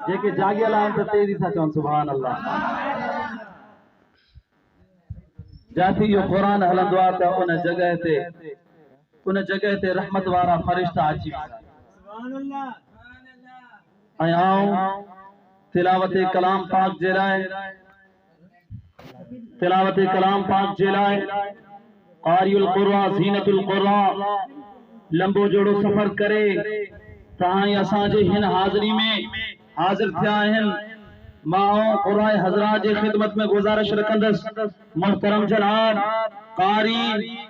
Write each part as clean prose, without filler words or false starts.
जेके जागियल आहिनि त तेज़ी सां चवनि सुभान अल्लाह। जाती जो क़ुरान हलंदो आहे त उन जगह ते रहमत वारा फरिश्ता अची वेंदा ऐं आऊं तिलावत कलाम पाक जे लाइ क़ारिउल क़ुरआ ज़ीनतुल क़ुरआ लंबो जोड़ो सफ़र करे तहां असांजे हिन हाज़िरी में हाज़िर थिया आहिनि। मां क़ुराए हज़रात जी ख़िदमत में गुज़ारिश रखंदुसि मुहतरम जनाब क़ारी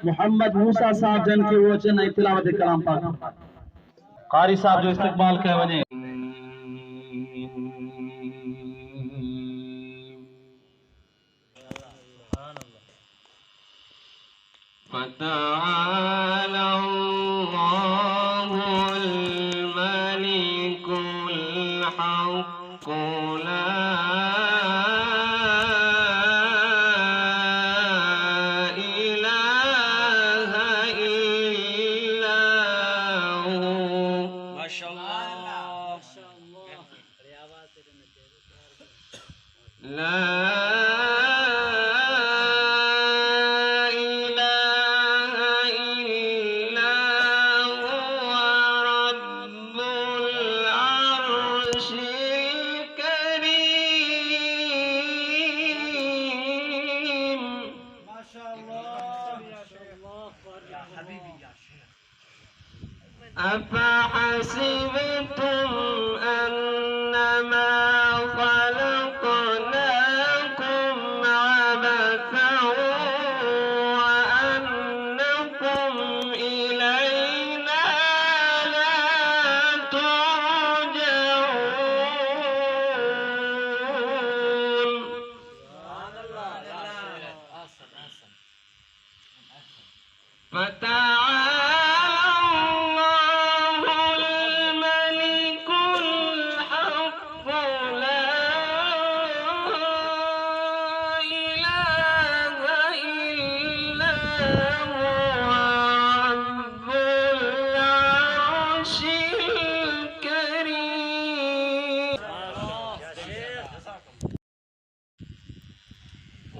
मोहम्मद मूसा साहब जन खे वो अचनि ऐं तिलावत कलाम पाक क़ारी साहब जो इस्तक़बाल कयो वञे। فتعالى الله الملك الحق لا إله إلا هو. ما شاء الله لا أفحسبتم أنما خلقناكم عبثا وأنكم إلينا لا ترجعون.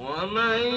ومن